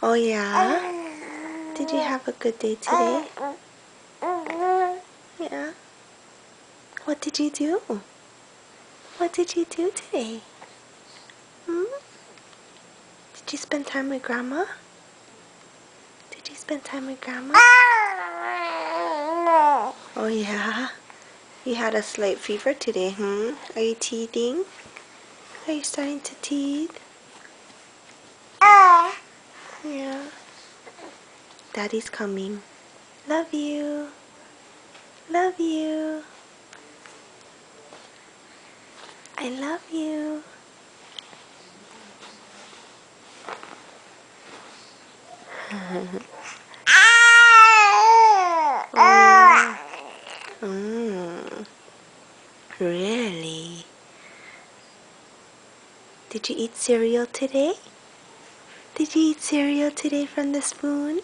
Oh yeah? Did you have a good day today? Yeah. What did you do? What did you do today? Hmm? Did you spend time with Grandma? Did you spend time with Grandma? Oh yeah? You had a slight fever today, hmm? Are you teething? Are you starting to teeth? Yeah. Daddy's coming. Love you. Love you. I love you. Oh, really? Did you eat cereal today? Did you eat cereal today from the spoon?